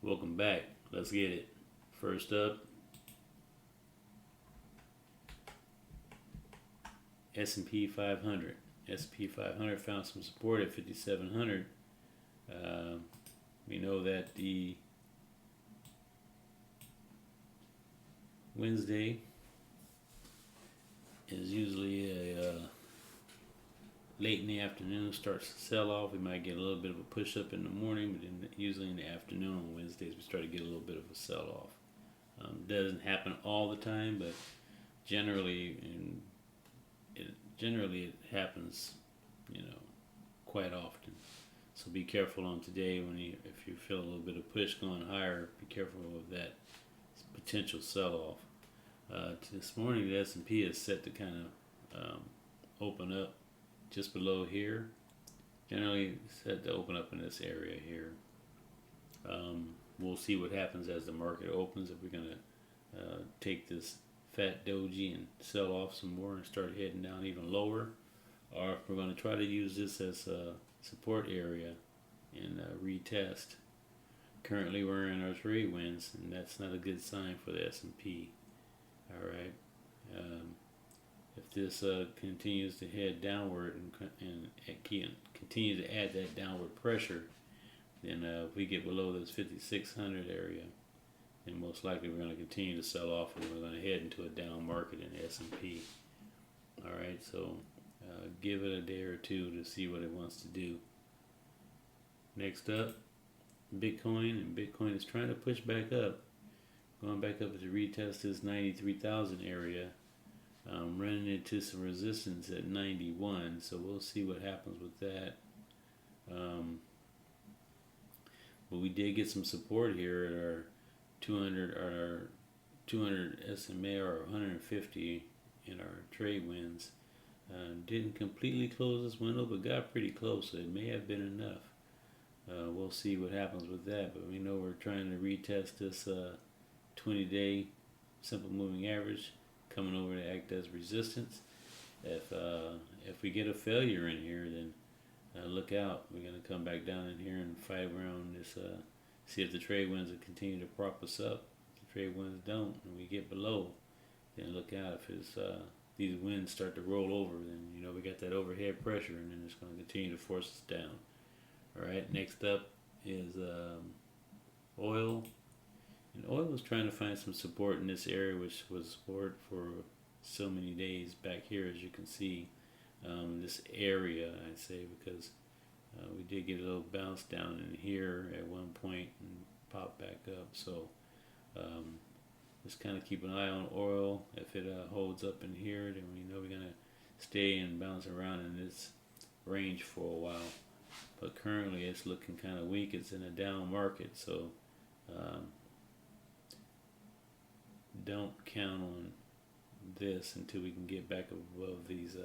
Welcome back. Let's get it. First up, S&P 500. S&P 500 found some support at 5,700. Uh, we know that the Wednesday is usually a late in the afternoon starts to sell off. We might get a little bit of a push up in the morning, but usually in the afternoon on Wednesdays we start to get a little bit of a sell off. Doesn't happen all the time, but generally, it happens, quite often. So be careful on today if you feel a little bit of push going higher. Be careful of that potential sell off. This morning the S&P is set to kind of open up just below here. Generally set to open up in this area here. We'll see what happens as the market opens. If we're going to take this fat doji and sell off some more and start heading down even lower, or if we're going to try to use this as a support area and retest. Currently we're in our trade winds, and that's not a good sign for the S&P. All right. If this continues to head downward and continue to add that downward pressure, then if we get below this 5,600 area, then most likely we're going to continue to sell off, and we're going to head into a down market in the S&P. All right, so give it a day or two to see what it wants to do. Next up, Bitcoin, and Bitcoin is trying to push back up, going back up to retest this 93,000 area. Running into some resistance at 91, so we'll see what happens with that. But we did get some support here at our 200 SMA, or 150 in our trade winds. Didn't completely close this window, but got pretty close, so it may have been enough. We'll see what happens with that, but we know we're trying to retest this 20-day simple moving average, coming over to act as resistance. If we get a failure in here, then look out. We're going to come back down in here and fight around this. See if the trade winds will continue to prop us up. If the trade winds don't, and we get below, then look out. If these winds start to roll over, then we got that overhead pressure, and then it's going to continue to force us down. All right. Next up is oil. And oil was trying to find some support in this area, which was support for so many days back here, as you can see. This area, I say, because we did get a little bounce down in here at one point and pop back up. So just kind of keep an eye on oil. If it holds up in here, then we know we're going to stay and bounce around in this range for a while. But currently it's looking kind of weak. It's in a down market, so don't count on this until we can get back above these.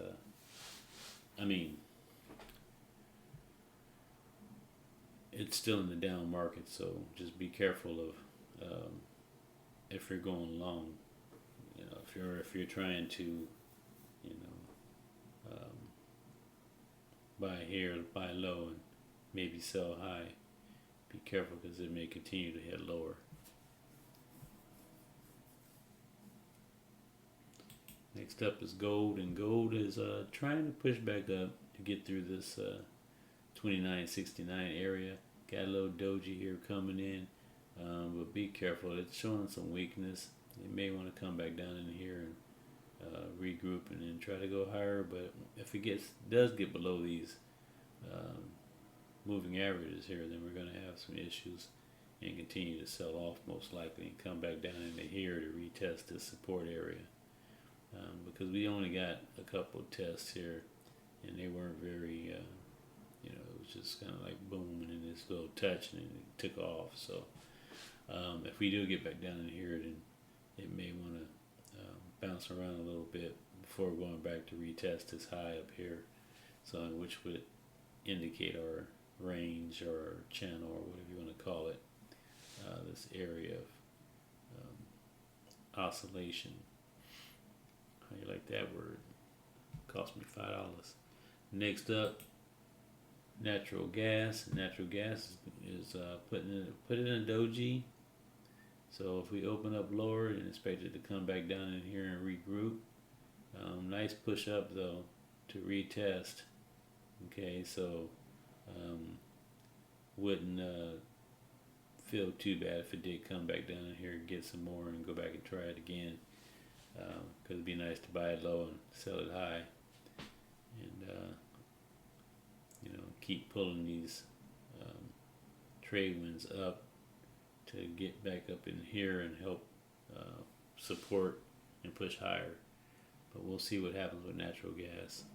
It's still in the down market, so just be careful of if you're going long. If you're trying to, buy here, buy low, and maybe sell high. Be careful, because it may continue to head lower. Next up is gold, and gold is trying to push back up to get through this 29.69 area. Got a little doji here coming in, but be careful. It's showing some weakness. You may want to come back down in here and regroup, and then try to go higher. But if it does get below these moving averages here, then we're going to have some issues and continue to sell off most likely, and come back down into here to retest this support area. Because we only got a couple of tests here, and they weren't very, it was just kind of like boom, and then this little touch, and then it took off. So if we do get back down in here, then it may want to bounce around a little bit before going back to retest this high up here, so which would indicate our range or channel, or whatever you want to call it, this area of oscillation. How you like that word? Cost me $5. Next up natural gas. Natural gas is put in a doji. So if we open up lower and expect it to come back down in here and regroup, nice push up though to retest. Okay, so um, wouldn't feel too bad if it did come back down in here and get some more and go back and try it again. Because it'd be nice to buy it low and sell it high, and keep pulling these um, trade winds up to get back up in here and help support and push higher. But we'll see what happens with natural gas.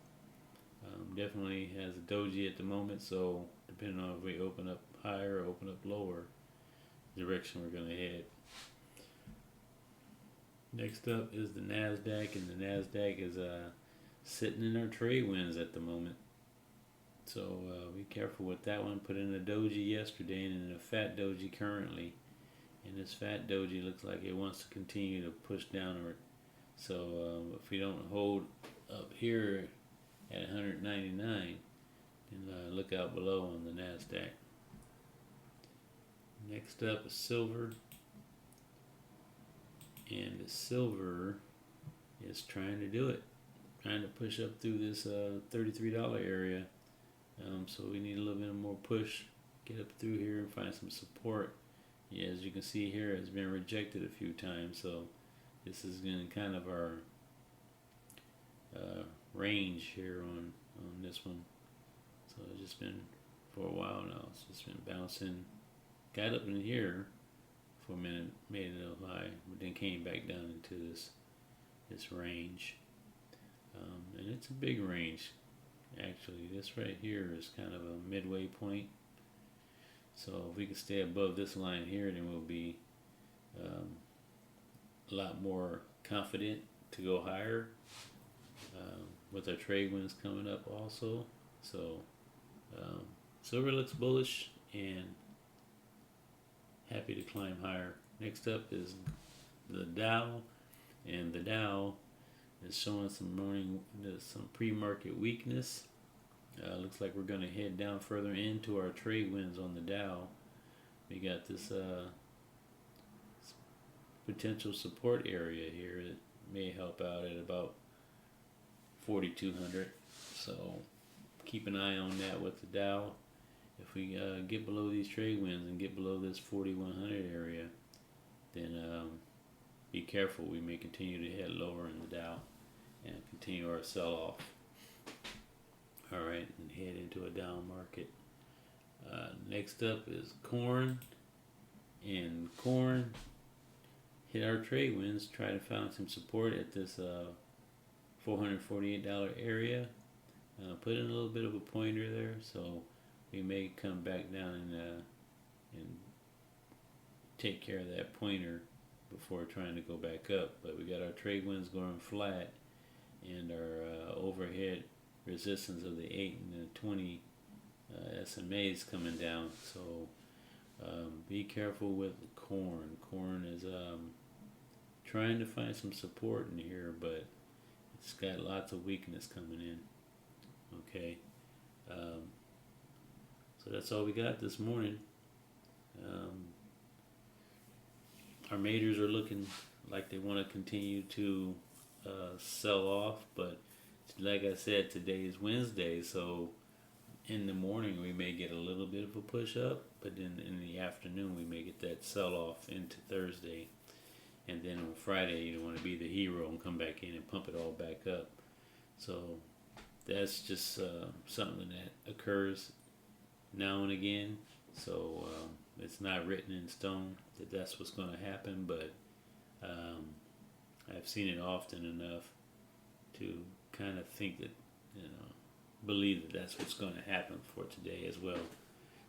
Definitely has a doji at the moment, so depending on if we open up higher or open up lower, direction we're going to head. Next up is the NASDAQ, and the NASDAQ is sitting in our trade winds at the moment. So be careful with that one. Put in a doji yesterday and in a fat doji currently. And this fat doji looks like it wants to continue to push downward. So if we don't hold up here at 199, then look out below on the NASDAQ. Next up is silver. And the silver is trying to do it. Trying to push up through this $33 area. So we need a little bit more push. Get up through here and find some support. Yeah, as you can see here, it's been rejected a few times. So this is in kind of our range here on this one. So it's just been for a while now. It's just been bouncing. Got up in here for a minute, made it a high, but then came back down into this range. And it's a big range. Actually, this right here is kind of a midway point. So if we can stay above this line here, then we'll be a lot more confident to go higher with our trade winds coming up also. So silver looks bullish and happy to climb higher. Next up is the Dow, and the Dow is showing some pre-market weakness. Looks like we're going to head down further into our trade winds on the Dow. We got this potential support area here that may help out at about 4,200. So keep an eye on that with the Dow. If we get below these trade winds and get below this 4,100 area, then be careful. We may continue to head lower in the Dow and continue our sell-off. Alright, and head into a down market. Next up is corn. And corn hit our trade winds, try to find some support at this $448 area. Put in a little bit of a pointer there, so we may come back down and take care of that pointer before trying to go back up. But we got our trade winds going flat, and our overhead resistance of the 8 and the 20 SMAs coming down. So be careful with corn. Corn is trying to find some support in here, but it's got lots of weakness coming in. Okay. So that's all we got this morning. Our majors are looking like they want to continue to sell off, but like I said, today is Wednesday, so in the morning we may get a little bit of a push up, but then in the afternoon we may get that sell off into Thursday, and then on Friday you want to be the hero and come back in and pump it all back up. So that's just something that occurs now and again. So it's not written in stone that that's what's going to happen, but I've seen it often enough to kind of think that, believe that that's what's going to happen for today as well.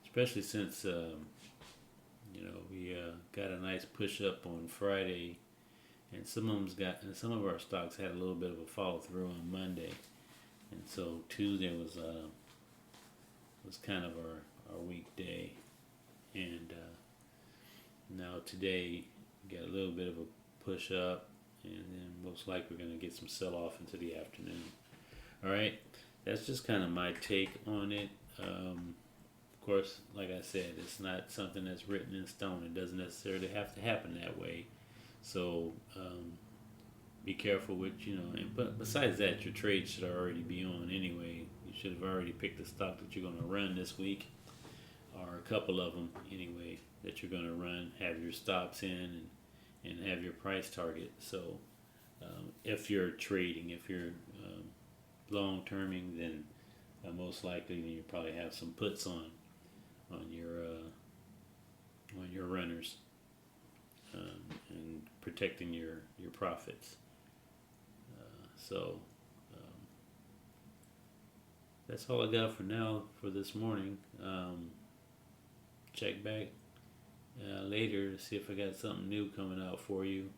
Especially since, we got a nice push up on Friday, and some of our stocks had a little bit of a follow through on Monday, and so Tuesday was kind of our weekday, and now today we got a little bit of a push up, and then most likely we're going to get some sell off into the afternoon. All right, that's just kind of my take on it. Of course, like I said, it's not something that's written in stone. It doesn't necessarily have to happen that way. So be careful with, but besides that, your trade should already be on anyway. You should have already picked the stock that you're going to run this week, or a couple of them anyway that you're going to run. Have your stops in and have your price target. So if you're trading, if you're long terming, then most likely you probably have some puts on your runners, and protecting your profits. So that's all I got for now for this morning. Check back later to see if I got something new coming out for you.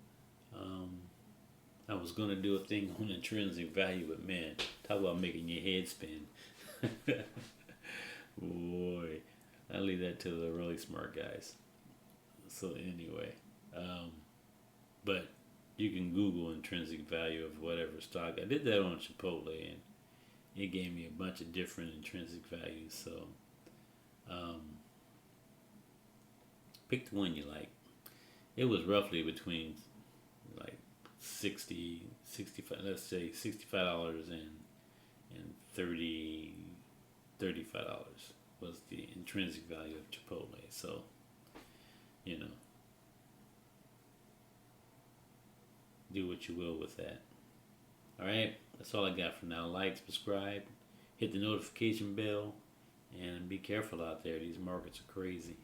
I was going to do a thing on intrinsic value, but man, talk about making your head spin. Boy, I leave that to the really smart guys. So anyway, but you can Google intrinsic value of whatever stock. I did that on Chipotle, and it gave me a bunch of different intrinsic values. So pick the one you like. It was roughly between like 65, let's say $65 and $35 was the intrinsic value of Chipotle. So, do what you will with that. Alright, that's all I got for now. Like, subscribe, hit the notification bell, and be careful out there. These markets are crazy.